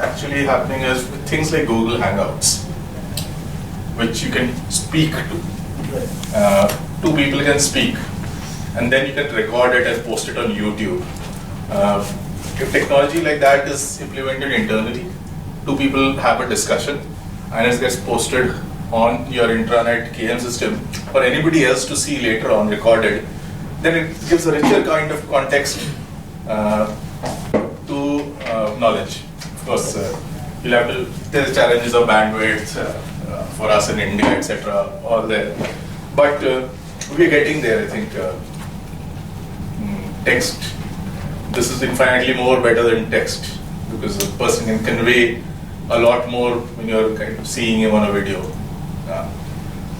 actually happening is with things like Google Hangouts, which you can speak to. Two people can speak, and then you can record it and post it on YouTube. If technology like that is implemented internally, two people have a discussion, and it gets posted on your intranet KM system for anybody else to see later on recorded, then it gives a richer kind of context to knowledge. Of course, you'll have to, there's challenges of bandwidth for us in India, etc., all there. But we're getting there, I think. Text, this is infinitely more better than text, because a person can convey a lot more when you're kind of seeing him on a video.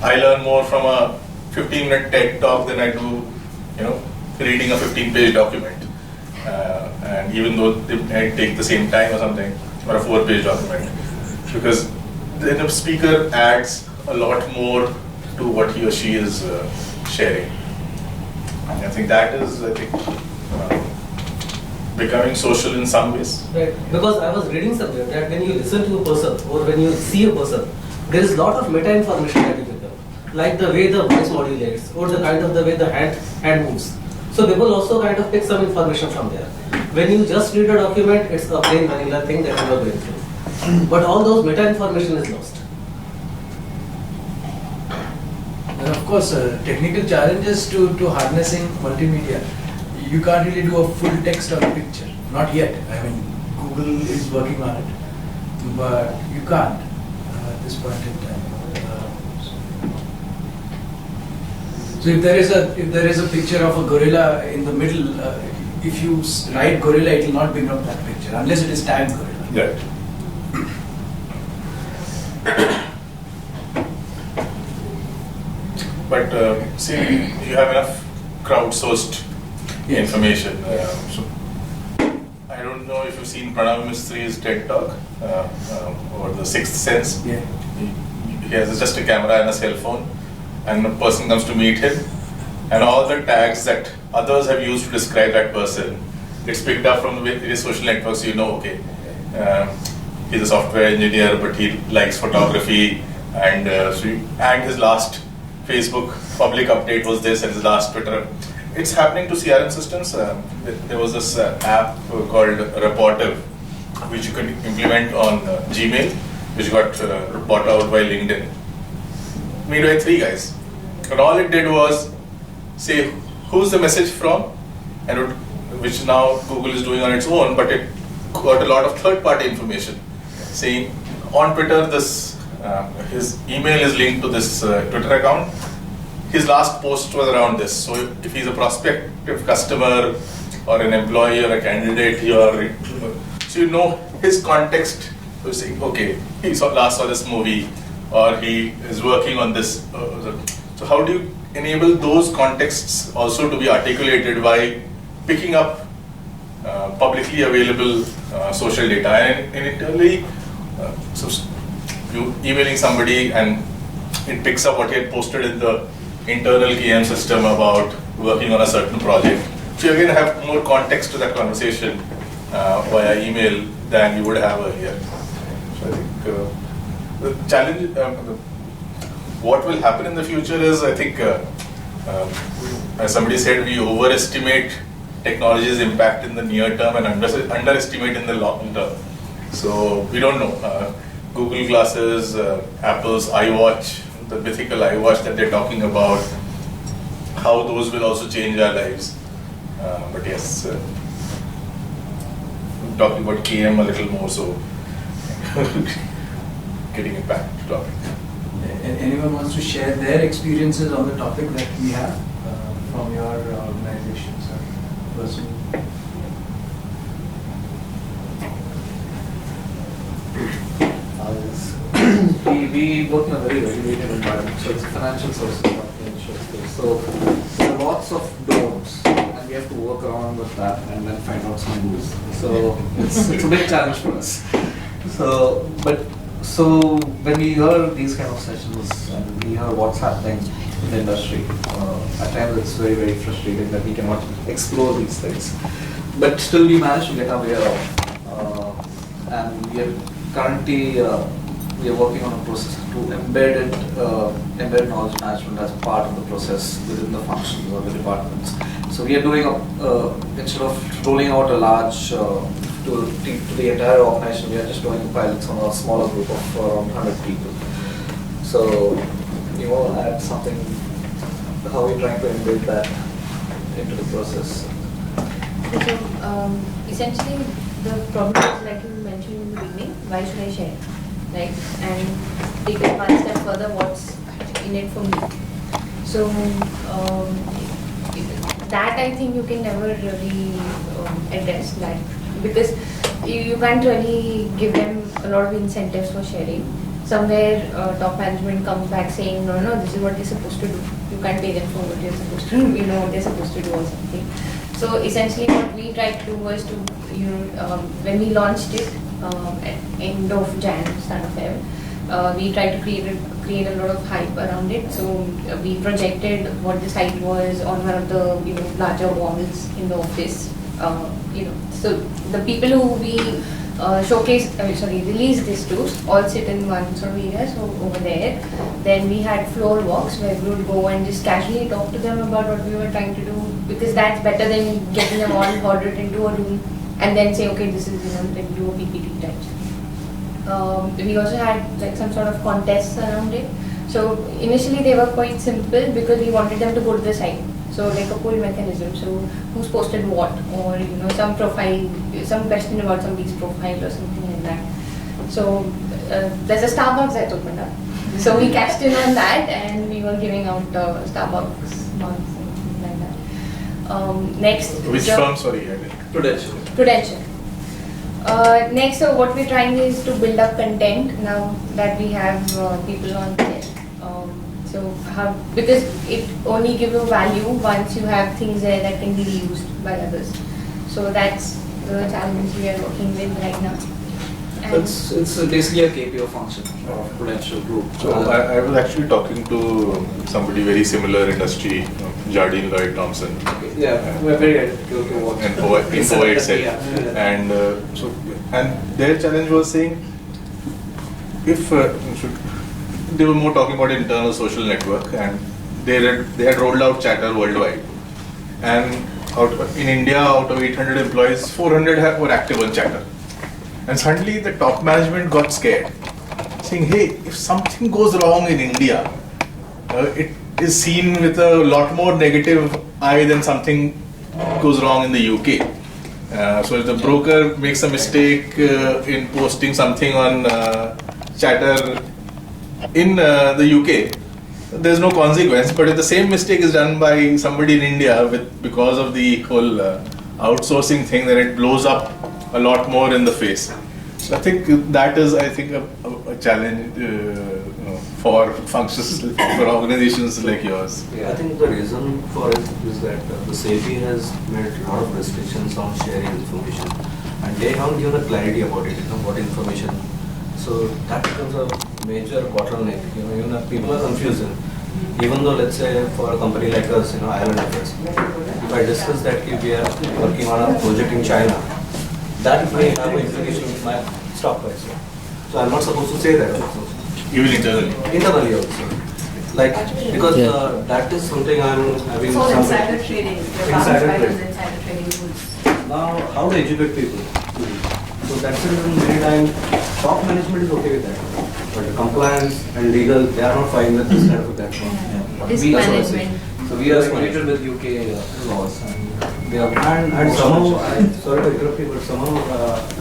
I learn more from a 15-minute TED talk than I do, reading a 15-page document. And even though they might take the same time or something, or a 4-page document, because then a speaker adds a lot more to what he or she is sharing. I think that is, becoming social in some ways. Right, because I was reading somewhere that when you listen to a person or when you see a person, there is a lot of meta information that you pick up, like the way the voice modulates or the kind of the way the hand moves. So people also kind of pick some information from there. When you just read a document, it's a plain vanilla thing that you are going through. But all those meta information is lost. And of course, technical challenges to harnessing multimedia. You can't really do a full text or a picture. Not yet. I mean, Google is working on it, but you can't at this point in time. So if there is a picture of a gorilla in the middle, if you write gorilla, it will not bring up that picture unless it is tagged gorilla. Right. But see, you have enough crowdsourced information. So I don't know if you've seen Pranav Mistri's TED talk or the Sixth Sense. Yeah. He has just a camera and a cell phone, and a person comes to meet him, and all the tags that others have used to describe that person, it's picked up from the various social networks. Okay, he's a software engineer, but he likes photography, and his last Facebook public update was this, and his last Twitter. It's happening to CRM systems. There was this app called Reportive, which you can implement on Gmail, which got bought out by LinkedIn. Made by 3 guys. And all it did was say, who's the message from? And which now Google is doing on its own, but it got a lot of third-party information. Saying, on Twitter, his email is linked to this Twitter account. His last post was around this. So if he's a prospective customer or an employee or a candidate, so you know his context. You say, okay, he last saw this movie, or he is working on this. So how do you enable those contexts also to be articulated by picking up publicly available social data? And internally, so you emailing somebody and it picks up what he had posted in the internal KM system about working on a certain project. So you're going to have more context to that conversation via email than you would have earlier. So I think the challenge, what will happen in the future is, I think, as somebody said, we overestimate technology's impact in the near term and underestimate in the long term. So we don't know. Google Glasses, Apple's iWatch, the mythical iWatch that they're talking about, how those will also change our lives. But yes, talking about KM a little more, so getting it back to topic. Anyone wants to share their experiences on the topic that we have from your organizations or personally? We work in a very regulated environment, so it's a financial services company insurance space. So there are lots of don'ts, and we have to work around with that and then find out some rules. So it's a big challenge for us. So when we hear these kind of sessions and we hear what's happening in the industry, at times it's very, very frustrating that we cannot explore these things. But still we manage to get our way around. and we are currently we are working on a process to embed knowledge management as part of the process within the functions or the departments. So we are doing instead of rolling out a large to the entire organization, we are just doing pilots on a smaller group of around 100 people. So you want to add something? How are we trying to embed that into the process? So essentially, the problem is like you mentioned in the beginning. Why should I share, right? And take it one step further. What's in it for me? So that I think you can never really address that, because you can't really give them a lot of incentives for sharing. Somewhere top management comes back saying, no, this is what they're supposed to do. You can't pay them for what you're supposed to do. You know what they're supposed to do or something. So essentially, what we tried to do was to, when we launched it at end of Jan, start of Feb, we tried to create a lot of hype around it. So we projected what the site was on one of the larger walls in the office. So the people who we released this to all sit in one sort of area, so over there. Then we had floor walks where we would go and just casually talk to them about what we were trying to do, because that's better than getting them all ordered into a room and then say, okay, this is, then do a PPT type. We also had like some sort of contests around it. So initially they were quite simple because we wanted them to go to the site. So like a pull mechanism, so who's posted what, or some profile, some question about somebody's profile or something like that. So there's a Starbucks that opened up. So we cashed in on that and we were giving out Starbucks mugs and things like that. Next. Which firm, sorry? Prudential. Next, so what we're trying is to build up content now that we have people on there. Because it only gives you value once you have things there that can be reused by others. So that's the challenge we are working with right now. And It's basically a KPO function of Prudential Group. So I was actually talking to somebody very similar industry, Jardine Lloyd Thompson. Yeah, we're very identical to what in Poa itself. And and their challenge was saying, if they were more talking about internal social network, and they had rolled out Chatter worldwide, and in India, out of 800 employees, 400 were active on Chatter. And suddenly the top management got scared, saying, hey, if something goes wrong in India, it is seen with a lot more negative eye than something goes wrong in the UK. So if the broker makes a mistake in posting something on Chatter in the UK, there's no consequence. But if the same mistake is done by somebody in India because of the whole outsourcing thing, then it blows up a lot more in the face. So I think that is, a challenge for functions, for organizations like yours. I think the reason for it is that the SEBI has made a lot of restrictions on sharing information, and they haven't given a clarity about it, what information. So that becomes a major bottleneck. Even people are confused. Even though, let's say, for a company like us, Ireland Affairs, if I discuss that we are working on a project in China, that may have an implication with my stock price. So I'm not supposed to say that also. Even internally? Internally also. Because that is something I'm having so some... insider trading. Insider trading. Insider trading rules. Now, how to educate people? So that's the reason many times top management is okay with that. But the compliance and legal, they are not fine with this kind of a platform. Risk management. So we are related with UK laws. And somehow, sorry to interrupt you, but somehow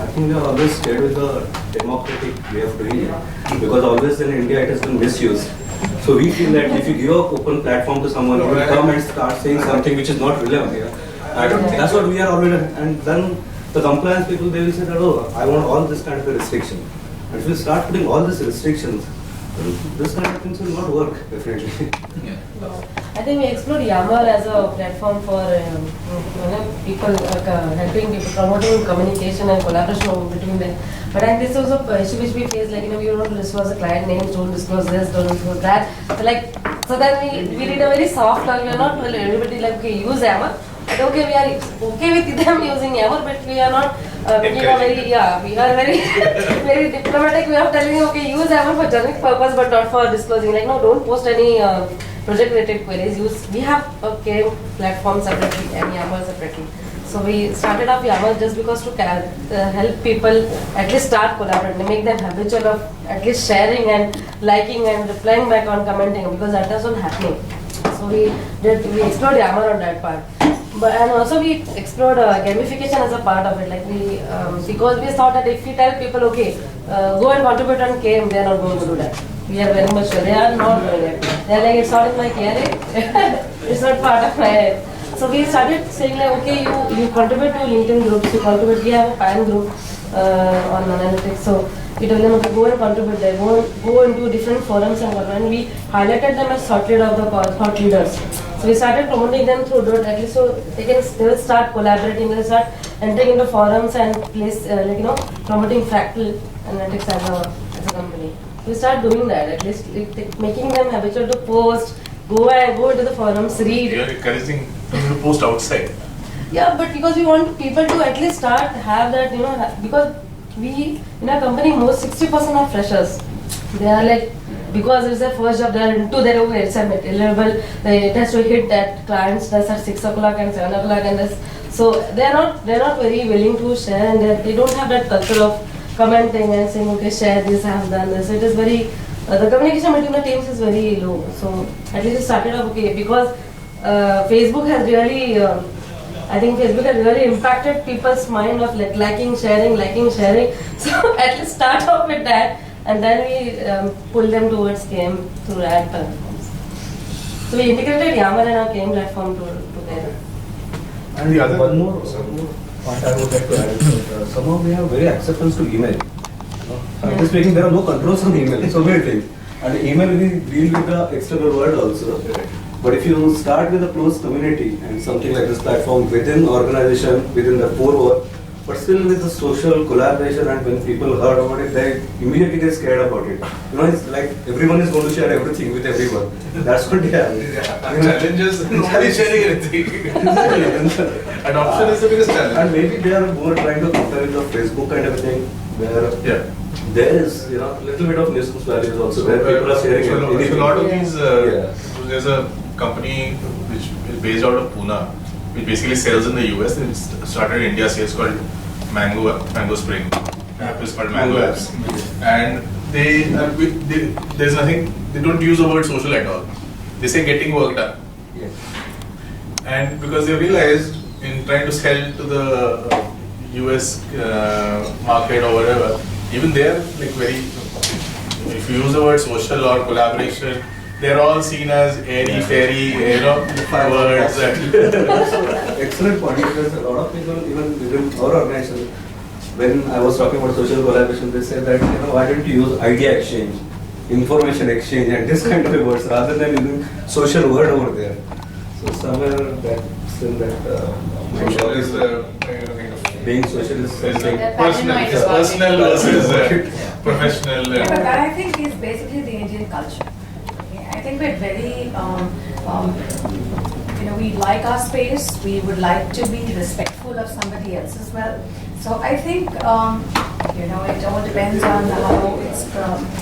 I think we are always scared with the democratic way of doing it. Because always in India it has been misused. So we feel that if you give an open platform to someone, he will come and start saying something which is not relevant here. That's what we are always, and then the compliance people, they will say that, oh, I want all this kind of a restriction. And if you start putting all these restrictions, this kind of things will not work, definitely. I think we explored Yammer as a platform for people, helping people, promoting communication and collaboration between them. But and this was a issue which we faced, like, we don't disclose the client names, don't disclose this, don't disclose that. So then we did a very soft launch. We are not everybody like, okay, use Yammer. But okay, we are okay with them using Yammer, but we are not making a very, we are very, very diplomatic way of telling you, okay, use YAML for generic purpose but not for disclosing. Like, no, don't post any project related queries. We have a KM platform separately and YAML separately. So we started off YAML just because to help people at least start collaborating, make them habitual of at least sharing and liking and replying back on commenting, because that was not happening. So we explored YAML on that part. And also we explored gamification as a part of it. Like because we thought that if we tell people, okay, go and contribute on KM, they are not going to do that. We are very much sure they are not doing it. They are like, it's not in my KRA, it's not part of my. So we started saying like, okay, you contribute to LinkedIn groups, you contribute. We have a PAN group on analytics. So we told them, okay, go and contribute there, go into different forums and we highlighted them as thought leaders. So we started promoting them through Dot, at least so they will start collaborating, they will start entering into forums and place promoting Fractal Analytics as a company. We start doing that, at least making them habitual to post, go into the forums, read. You are encouraging them to post outside. Yeah, but because we want people to at least have that, because we in our company most 60% are freshers. They are like, because it's their first job, they are into their own level. It has to hit that client's desk at 6 o'clock and 7 o'clock, and this. So they are not very willing to share, and they don't have that culture of commenting and saying, okay, share this, I have done this. So it is very, the communication between the teams is very low. So at least it started off okay, because Facebook has really, I think Facebook has really impacted people's mind of like liking, sharing. So at least start off with that, and then we pull them towards KM through ad platforms. So we integrated YAML and our KM platform together. And the other one more point I would like to add is that somehow we have very acceptance to email. Frankly speaking, there are no controls on email, so many things. And email we deal with the external world also. But if you start with a close community and something like this platform within organization, within the core work, but still with the social collaboration, and when people heard about it, they immediately get scared about it. It's like everyone is going to share everything with everyone. That's what they have. Challenges, nobody sharing anything. Adoption is the biggest challenge. And maybe they are more trying to compare with the Facebook kind of thing, where there is little bit of nuisance values also, where people are sharing anything. A lot of these, there's a company which is based out of Pune, which basically sells in the US. It started in India, so it's called Mango Spring. The app is called Mango Apps. And there's nothing, they don't use the word social at all. They say getting work done. Yes. And because they realized in trying to sell to the US market or whatever, even there, like if you use the word social or collaboration, they're all seen as airy, fairy, words. Excellent point, because a lot of people, even within our organization, when I was talking about social collaboration, they said that, why don't you use idea exchange, information exchange, and this kind of words, rather than using social word over there. So somewhere that still Social is kind of being social is something personal versus professional. Yeah, but that I think is basically the Indian culture. I think we're very, we like our space. We would like to be respectful of somebody else as well. So I think, it all depends on how it's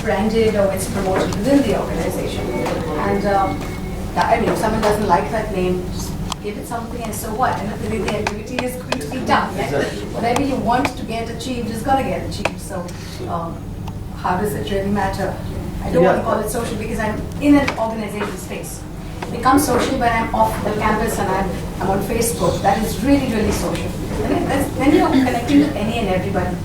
branded or it's promoted within the organization. And if someone doesn't like that name, just give it something, and so what? And the activity is going to be done. Right? Whatever you want to get achieved is going to get achieved. So how does it really matter? I don't want to call it social because I'm in an organization space. It becomes social when I'm off the campus and I'm on Facebook. That is really, really social. Then you're connecting with any and everybody.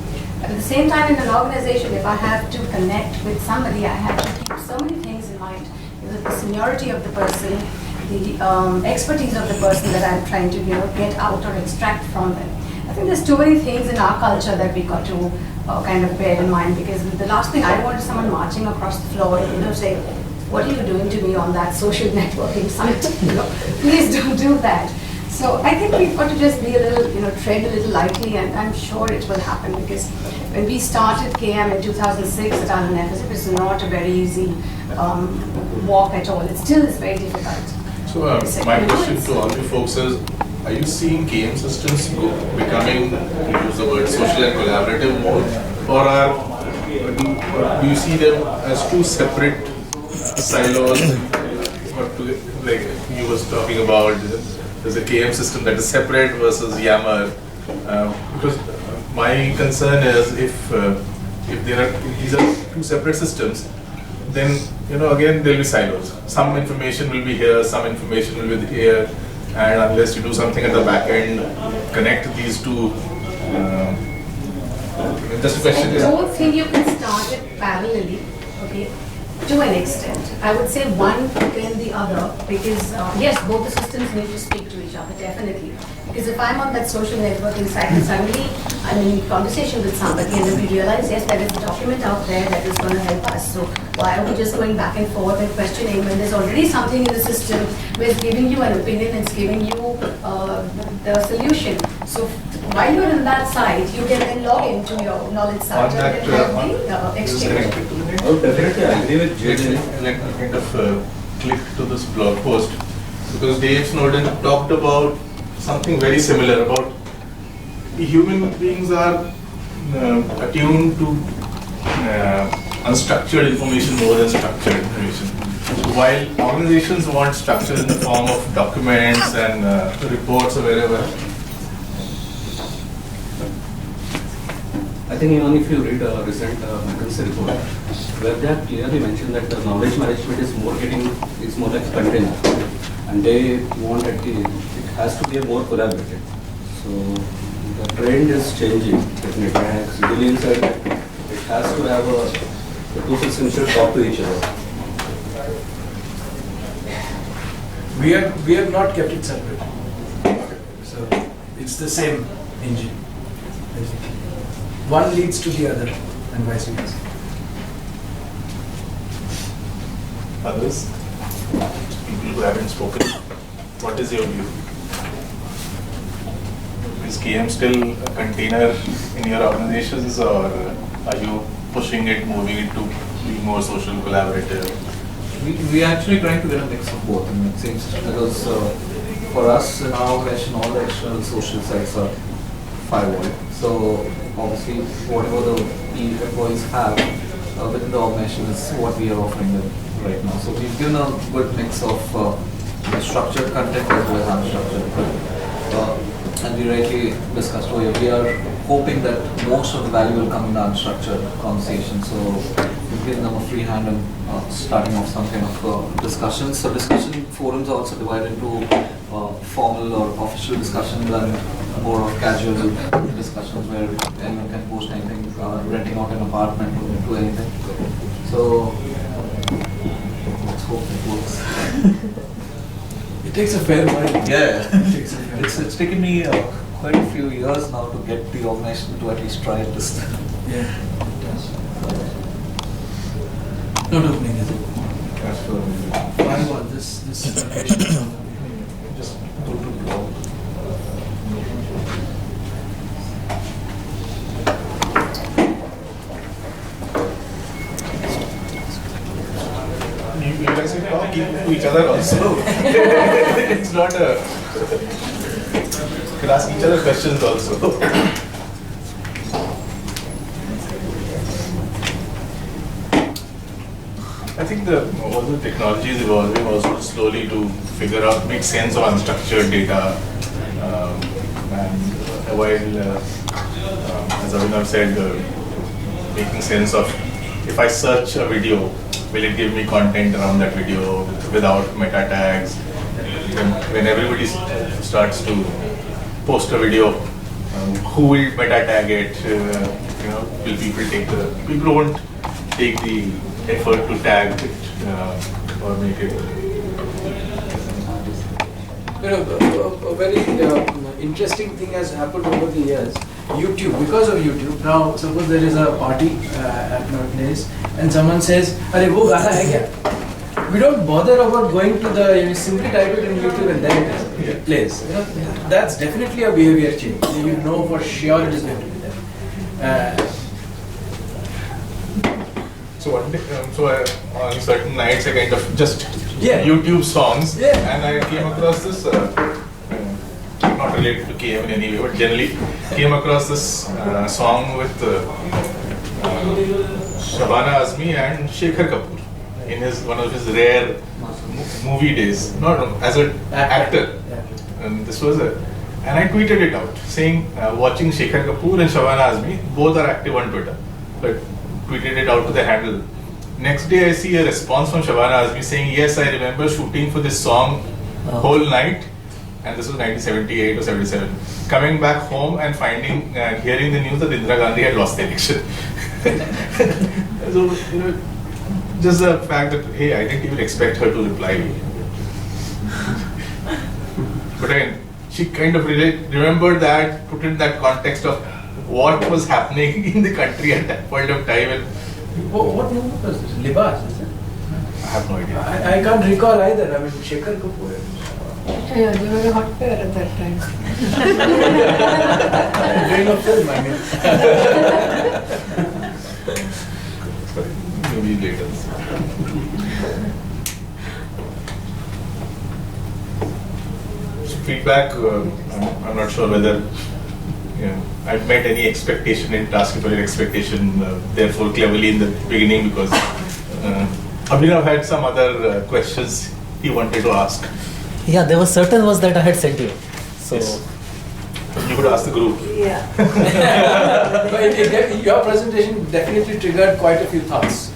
But at the same time, in an organization, if I have to connect with somebody, I have to keep so many things in mind. The seniority of the person, the expertise of the person that I'm trying to get out or extract from them. I think there's too many things in our culture that we got to kind of bear in mind, because the last thing I want is someone marching across the floor and say, what are you doing to me on that social networking site? Please don't do that. So I think we've got to just be a little, tread a little lightly, and I'm sure it will happen, because when we started KM in 2006 at RNF, it was not a very easy walk at all. It still is very difficult. So my question to all you folks is, are you seeing KM systems becoming, to use the word, social and collaborative more, or do you see them as two separate silos? Or like you was talking about, there's a KM system that is separate versus Yammer. Because my concern is if these are two separate systems, then again there'll be silos. Some information will be here, some information will be here, and unless you do something at the back end, connect these two. Just a question. I don't think you can start it parallelly, okay, to an extent. I would say one then the other, because yes, both the systems need to speak to each other, definitely. Because if I'm on that social networking site and suddenly I'm in conversation with somebody and then we realize, yes, there is a document out there that is going to help us. So why are we just going back and forth and questioning when there's already something in the system where it's giving you an opinion, it's giving you the solution. So while you're in that site, you can then log into your knowledge site On that, and then have the exchange. Oh, definitely, I agree with JJ. Like kind of click to this blog post because Dave Snowden talked about something very similar about human beings are attuned to unstructured information more than structured information. While organizations want structure in the form of documents and reports or wherever. I think even if you read a recent McKinsey report, where they have clearly mentioned that the knowledge management is more like container, and they want that it has to be a more collaborative. So the trend is changing. Definitely, as Gillian said, it has to have the two systems should talk to each other. We have not kept it separate. So it's the same engine, basically. One leads to the other and vice versa. Others? People who haven't spoken, what is your view? Is KM still a container in your organizations, or are you pushing it, moving it to be more social, collaborative? We are actually trying to get a mix of both, and it seems because for us in our organization, all the external social sites are firewalled. So obviously, whatever the employees have within the organization is what we are offering them right now. So we've given a good mix of structured content as well as unstructured. And we rightly discussed earlier, we are hoping that most of the value will come in the unstructured conversation. So we've given them a free hand and starting off some kind of discussions. So discussion forums are also divided into formal or official discussions and more of casual discussions where anyone can post anything, renting out an apartment or do anything. So let's hope it works. It takes a fair while. Yeah, It takes a fair while. it's taken me quite a few years now to get the organization to at least try this. Yeah, it does. Not opening, is it? Firewall, this application. Just go to blog. You guys can talk to each other also. It's not a. You can ask each other questions also. I think all the technology is evolving also slowly to figure out, make sense of unstructured data. And while, as Avinav said, making sense of if I search a video, will it give me content around that video without meta tags? When everybody starts to post a video, who will meta tag it? Will people take people won't take the effort to tag it or make it. A very interesting thing has happened over the years. YouTube, because of YouTube, now suppose there is a party at my place and someone says, "Arey, wo gana hai kya?" We don't bother about going to you simply type it in YouTube and then it plays. That's definitely a behavior change. You know for sure it is going to be there. So one day, on certain nights I kind of just Yeah. YouTube songs, Yeah. and I came across this not related to KM in any way, but generally came across this song with Shabana Azmi and Shekhar Kapoor in one of his rare movie days, not as an actor. And this was and I tweeted it out saying, watching Shekhar Kapoor and Shabana Azmi, both are active on Twitter, but tweeted it out to the handle. Next day I see a response from Shabana Azmi saying, yes, I remember shooting for this song whole night, and this was 1978 or 77. Coming back home and finding, hearing the news that Indira Gandhi had lost the election. So, just the fact that, hey, I didn't even expect her to reply me. But again, she kind of remembered that, put it in that context of what was happening in the country at that point of time. And What movie was this? Libas, is it? I have no idea. I can't recall either. I mean, Shekhar Kapoor. Yeah, they were a hot pair at that time. Doing a film, I mean. Sorry, maybe later. Feedback, I'm not sure whether I've met any expectation in task for expectation, therefore cleverly in the beginning, because Abhinav had some other questions he wanted to ask. Yeah, there were certain ones that I had sent you. So Yes. You could ask the group. Yeah. But your presentation definitely triggered quite a few thoughts.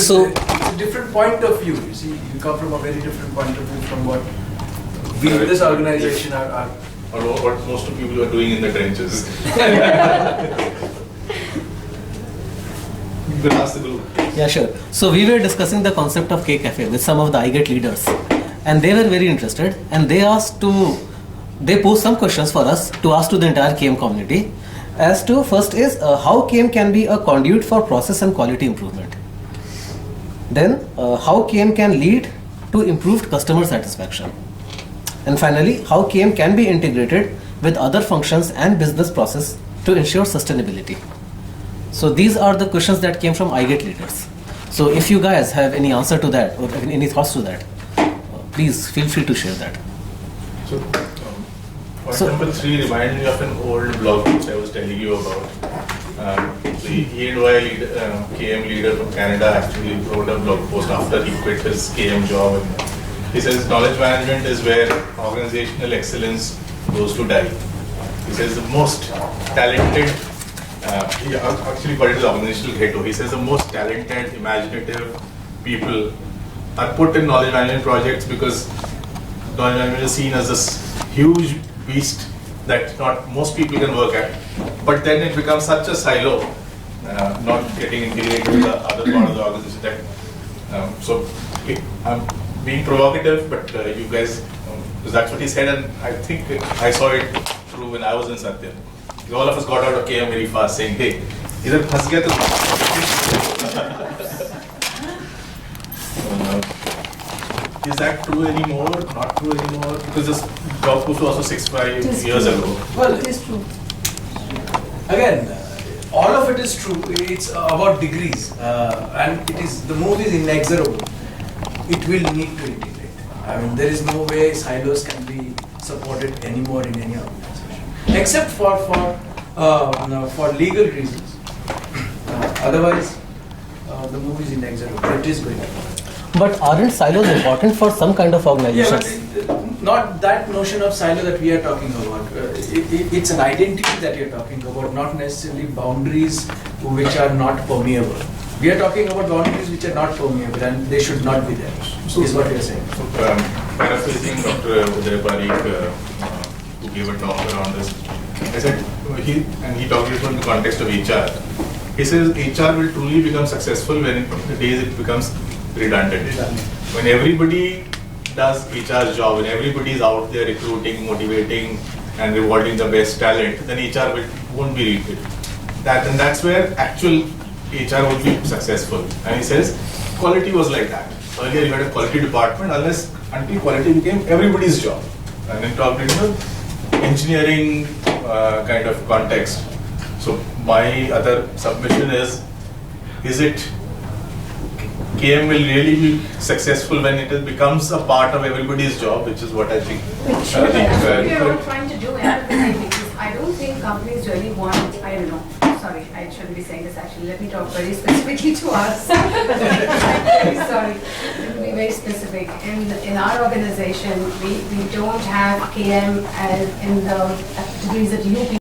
So it's a different point of view. You see, you come from a very different point of view from what we in this organization are. Or what most of people are doing in the trenches. You can ask the group. yeah, sure. So we were discussing the concept of K Cafe with some of the iGATE leaders, and they were very interested, and they posed some questions for us to ask to the entire KM community. As to first is how KM can be a conduit for process and quality improvement. Then how KM can lead to improved customer satisfaction. And finally, how KM can be integrated with other functions and business process to ensure sustainability. So these are the questions that came from iGATE leaders. So if you guys have any answer to that or any thoughts to that, please feel free to share that. So, point number 3 reminded me of an old blog which I was telling you about. The E&Y KM leader from Canada actually wrote a blog post after he quit his KM job. And he says knowledge management is where organizational excellence goes to die. He says the most talented, he actually called it the organizational ghetto. He says the most talented, imaginative people are put in knowledge management projects because knowledge management is seen as this huge beast that not most people can work at. But then it becomes such a silo, not getting integrated with the other part of the organization. That I'm being provocative, but you guys, because that's what he said, and I think I saw it through when I was in Satya. All of us got out of KM very fast, saying, "Hey, either phas gaya to." Is that true anymore? Not true anymore? Because this job post was also 6-5 years ago. Well, It is true. again, all of it is true. It's about degrees, and it is the move is inexorable. It will need to integrate. I mean, there is no way silos can be supported anymore in any organization, except for legal reasons. Otherwise, the move is inexorable. It is going to. But aren't silos important for some kind of Yeah, organizations? but not that notion of silo that we are talking about. It's an identity that you're talking about, not necessarily boundaries which are not permeable. We are talking about boundaries which are not permeable and they should not be there, is what you're saying. So, paraphrasing Dr. Uday Parikh, who gave a talk around this, I said, he talked about in the context of HR. He says HR will truly become successful when the days it becomes redundant. When everybody does HR's job, when everybody is out there recruiting, motivating, and rewarding the best talent, then HR won't be needed. And that's where actual HR will be successful. And he says quality was like that. Earlier you had a quality department until quality became everybody's job. And then talked into engineering kind of context. So my other submission is KM will really be successful when it becomes a part of everybody's job, which is what I think. That's what we are all trying to do end of the day, because I don't think companies really want, I don't know, sorry, I shouldn't be saying this actually, let me talk very specifically to us. I'm very sorry, let me be very specific. In our organization, we don't have KM as in the degrees that you people